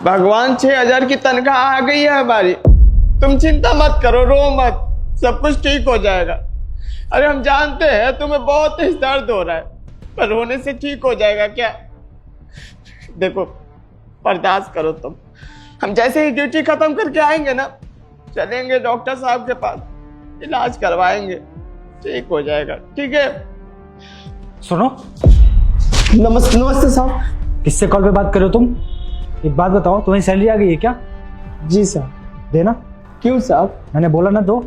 भगवान 6,000 की तनख्वाह आ गई है हमारी। तुम चिंता मत करो, रो मत, सब कुछ ठीक हो जाएगा। अरे हम जानते हैं तुम्हें बहुत ही दर्द हो रहा है, पर रोने से ठीक हो जाएगा क्या? देखो बर्दाश्त करो तुम। हम जैसे ही ड्यूटी खत्म करके आएंगे ना, चलेंगे डॉक्टर साहब के पास, इलाज करवाएंगे, ठीक हो जाएगा। ठीक है? सुनो, नमस्ते। नमस्ते साहब। किससे कॉल पे बात कर रहे हो तुम? एक बात बताओ, तुम्हारी सैलरी आ गई है क्या? जी सर। देना। क्यों साहब? मैंने बोला ना दो।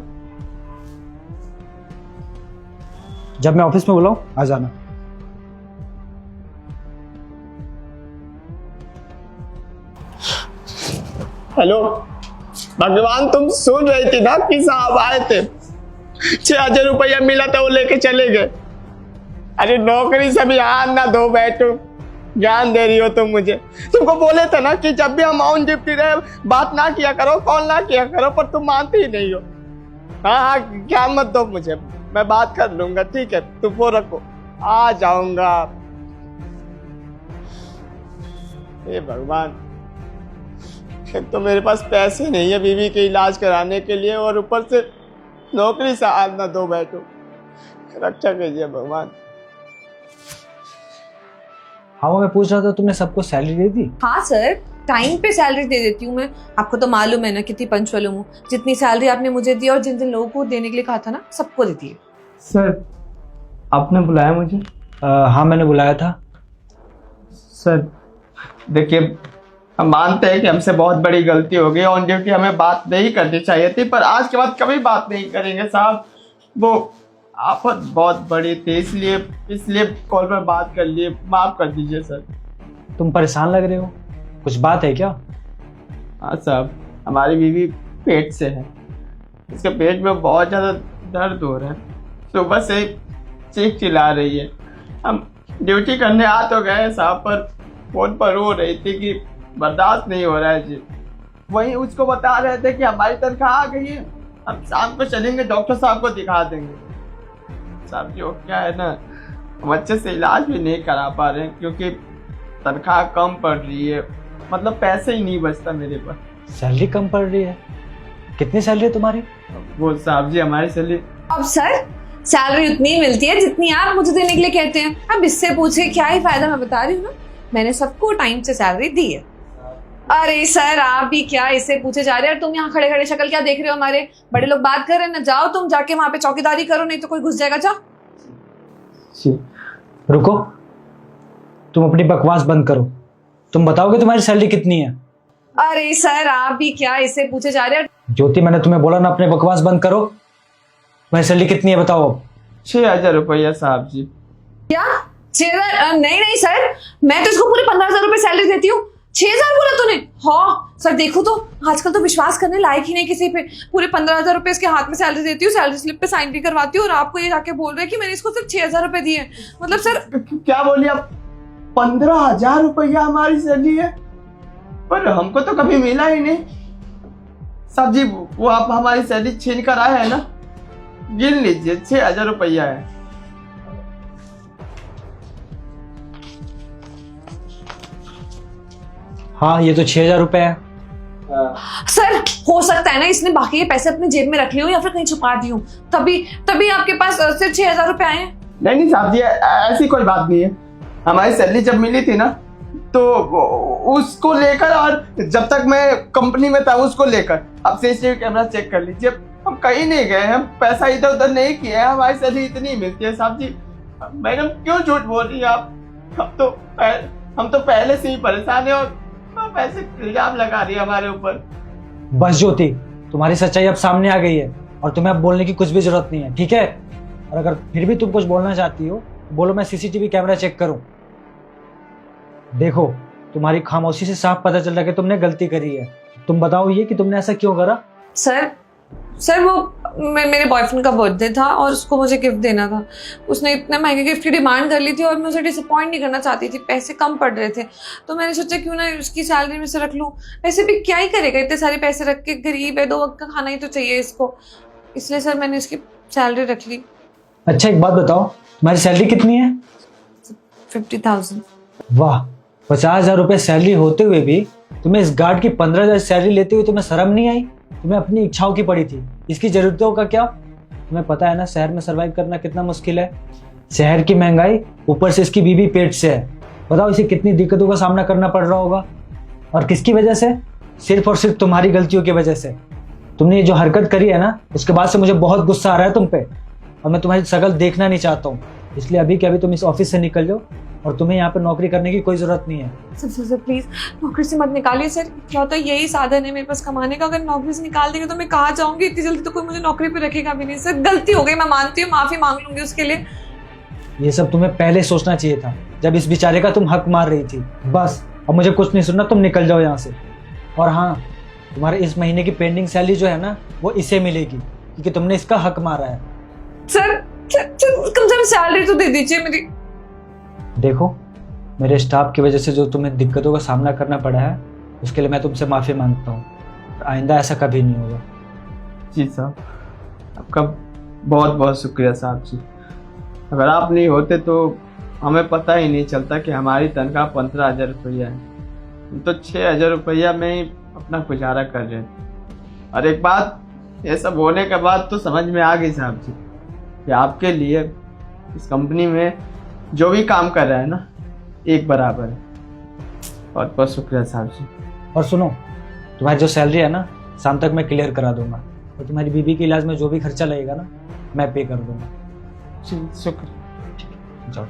जब मैं ऑफिस में बुलाऊं आ जाना। हेलो भगवान, तुम सुन रही थी ना कि साहब आए थे, 6,000 रुपया मिला था, वो लेके चले गए। अरे नौकरी से भी हाथ ना धो बैठो, ज्ञान दे रही हो तुम मुझे। तुमको बोले थे ना कि जब भी हम ऑन ड्यूटी रहे बात ना किया करो, कॉल ना किया करो, पर तुम मानती ही नहीं हो। हाँ, ज्ञान मत दो मुझे, मैं बात कर लूंगा। ठीक है, तुम वो रखो, आ जाऊंगा। हे भगवान, तो मेरे पास पैसे नहीं है बीवी के इलाज कराने के लिए, और ऊपर से नौकरी से हाथ ना धो बैठो। रक्षा कीजिए भगवान। हाँ, वो मैं पूछ रहा था, तुमने सबको सैलरी दे दी? हाँ सर, टाइम पे सैलरी दे देती हूँ मैं। आपको तो मालूम है ना कितनी पंचुअल हूँ। जितनी सैलरी आपने मुझे दी और जिन जिन लोगों को देने के लिए कहा था ना, सबको देती है। सर आपने बुलाया मुझे? हाँ, मैंने बुलाया था। सर देखिए, हम मानते हैं कि हमसे बहुत बड़ी गलती हो गई, ऑन ड्यूटी हमें बात नहीं करनी चाहिए थी, पर आज के बाद कभी बात नहीं करेंगे साहब। वो आफत बहुत बड़ी थी, इसलिए कॉल पर बात कर लिए, माफ कर दीजिए सर। तुम परेशान लग रहे हो, कुछ बात है क्या? हाँ साहब, हमारी बीवी पेट से है, इसके पेट में बहुत ज़्यादा दर्द हो रहा है, सुबह से चीख चिल्ला रही है। हम ड्यूटी करने आ तो गए साहब, पर फोन पर रो रही थी कि बर्दाश्त नहीं हो रहा है जी। वहीं उसको बता रहे थे कि हमारी तनख्वाह आ गई है, हम शाम को चलेंगे, डॉक्टर साहब को दिखा देंगे। साहब जी, वो क्या है ना, हम अच्छे से इलाज भी नहीं करा पा रहे हैं क्योंकि तनख्वाह कम पड़ रही है, मतलब पैसे ही नहीं बचता मेरे पास। सैलरी कम पड़ रही है? कितनी सैलरी है तुम्हारी? वो साहब जी, हमारी सैलरी अब सर, सैलरी उतनी ही मिलती है जितनी आप मुझे देने के लिए कहते हैं। अब इससे पूछे क्या ही फायदा, मैं बता रही हूँ ना, मैंने सबको टाइम से सैलरी दी है। अरे सर, आप भी क्या इससे पूछे जा रहे हैं? तुम यहाँ खड़े खड़े शक्ल क्या देख रहे हो? हमारे बड़े लोग बात कर रहे हैं ना, जाओ तुम जाके वहां पे चौकीदारी करो, नहीं तो कोई घुस जाएगा। जाओ। रुको, तुम अपनी बकवास बंद करो। तुम बताओगे तुम्हारी सैलरी कितनी है? अरे सर, आप भी क्या इससे पूछे जा रहे हैं? ज्योति, मैंने तुम्हें बोला ना अपने बकवास बंद करो। तुम्हारी सैलरी कितनी है बताओ अब। 6,000 रुपया साहब जी। क्या 6,000? नहीं नहीं सर, मैं तो इसको पूरे 15,000 रुपए सैलरी देती हूँ। 6,000 बोला तूने? हाँ सर, देखो तो आजकल तो विश्वास करने लायक ही नहीं किसी पे। पूरे 15,000 रुपए इसके हाथ में सैलरी देती हूँ, सैलरी स्लिप पे साइन भी करवाती हूँ, और आपको ये जाके बोल रहे हैं कि मैंने इसको सिर्फ 6,000 रुपए दिए। मतलब सर क्या बोलिए आप? 15,000 रुपया हमारी सैलरी है, पर हमको तो कभी मिला ही नहीं। साहब जी, वो आप हमारी सैलरी छीन कर आए हैं ना, गिन लीजिए, 6,000 रुपया है। हाँ, ये तो 6,000 रुपए है। सर, हो सकता है ना इसने बाकी के पैसे अपने जेब में रख लिए हो या फिर कहीं छुपा दी हो, तभी आपके पास सिर्फ 6,000 रुपए आए हैं। नहीं साहब जी, ऐसी कोई बात नहीं है। हमारी सैलरी जब मिली थी ना, तो उसको लेकर, और जब तक मैं कंपनी में था उसको लेकर, अब सीसीटीवी कैमरा चेक कर लीजिए, हम कहीं नहीं गए हैं, पैसा इधर उधर नहीं किया है, हमारी सैलरी इतनी मिलती है। साहब जी, मैडम क्यों झूठ बोल रही है आप? हम तो पहले से ही परेशान है, और पैसे इल्जाम लगा रही है हमारे ऊपर। बस ज्योति, तुम्हारी सच्चाई अब सामने आ गई है, और तुम्हें अब बोलने की कुछ भी जरूरत नहीं है, ठीक है? और अगर फिर भी तुम कुछ बोलना चाहती हो, बोलो, मैं सीसीटीवी कैमरा चेक करूं। देखो, तुम्हारी खामोशी से साफ पता चल रहा है कि तुमने गलती करी है। तुम बताओ ये कि तुमने ऐसा क्यों करा? सर वो मेरे बॉयफ्रेंड का बर्थडे था और उसको मुझे गिफ्ट देना था। उसने इतने महंगे गिफ्ट की डिमांड कर ली थी, और मैं उसे डिसअपॉइंट नहीं करना चाहती थी। पैसे कम पड़ रहे थे, तो मैंने सोचा क्यों ना उसकी सैलरी में से रख लूँ। वैसे भी क्या ही करेगा इतने सारे पैसे रख के, गरीब है, 2 वक्त का खाना ही तो चाहिए इसको। इसलिए सर मैंने इसकी सैलरी रख ली। अच्छा, एक बात बताओ, तुम्हारी सैलरी कितनी है? 50,000। वाह, 50,000 रुपए सैलरी होते हुए भी तुम्हें इस गार्ड की 15,000 सैलरी लेते हुए तुम्हें शर्म नहीं आई? तुम्हें अपनी इच्छाओं की पड़ी थी, इसकी जरूरतों का क्या? तुम्हें पता है ना शहर में सरवाइव करना कितना मुश्किल है। शहर की महंगाई, ऊपर से इसकी बीवी पेट से है। बताओ इसे कितनी दिक्कतों का सामना करना पड़ रहा होगा। और किसकी वजह से? सिर्फ और सिर्फ तुम्हारी गलतियों की वजह से। तुमने ये जो हरकत करी है ना, उसके बाद से मुझे बहुत गुस्सा आ रहा है तुम पे, और मैं तुम्हारी शक्ल देखना नहीं चाहता हूँ। इसलिए अभी के अभी तुम इस ऑफिस से निकल जाओ, और तुम्हें यहाँ पे नौकरी करने की कोई जरूरत नहीं है। सर प्लीज नौकरी से मत निकालिए सर। क्या होता है, यही साधन है मेरे पास कमाने का। अगर नौकरी से निकाल देंगे तो मैं कहाँ जाऊंगी? इतनी जल्दी तो कोई मुझे नौकरी पे रखेगा भी नहीं। सर गलती हो गई, मैं मानती हूँ, माफी मांग लूंगी उसके लिए। ये सब तुम्हें पहले सोचना चाहिए था, जब इस बेचारे का तुम हक मार रही थी। बस अब मुझे कुछ नहीं सुनना, तुम निकल जाओ यहाँ से। और हाँ, तुम्हारे इस महीने की पेंडिंग सैलरी जो है ना, वो इसे मिलेगी, क्योंकि तुमने इसका हक मारा है। सर कम से कम सैलरी तो दे दीजिए मेरी। देखो, मेरे स्टाफ की वजह से जो तुम्हें दिक्कतों का सामना करना पड़ा है, उसके लिए मैं तुमसे माफ़ी मांगता हूँ। आइंदा ऐसा कभी नहीं होगा। जी साहब, आपका बहुत बहुत शुक्रिया साहब जी। अगर आप नहीं होते तो हमें पता ही नहीं चलता कि हमारी तनख्वाह 15,000 रुपया है। हम तो 6,000 रुपया में ही अपना गुजारा कर रहे थे। और एक बात, ये सब होने के बाद तो समझ में आ गई साहब जी कि आपके लिए इस कंपनी में जो भी काम कर रहा है ना, एक बराबर है। बहुत बहुत शुक्रिया साहब जी। और सुनो, तुम्हारी जो सैलरी है ना, शाम तक मैं क्लियर करा दूंगा, और तुम्हारी बीबी के इलाज में जो भी खर्चा लगेगा ना, मैं पे कर दूंगा। जी शुक्रिया। जाओ।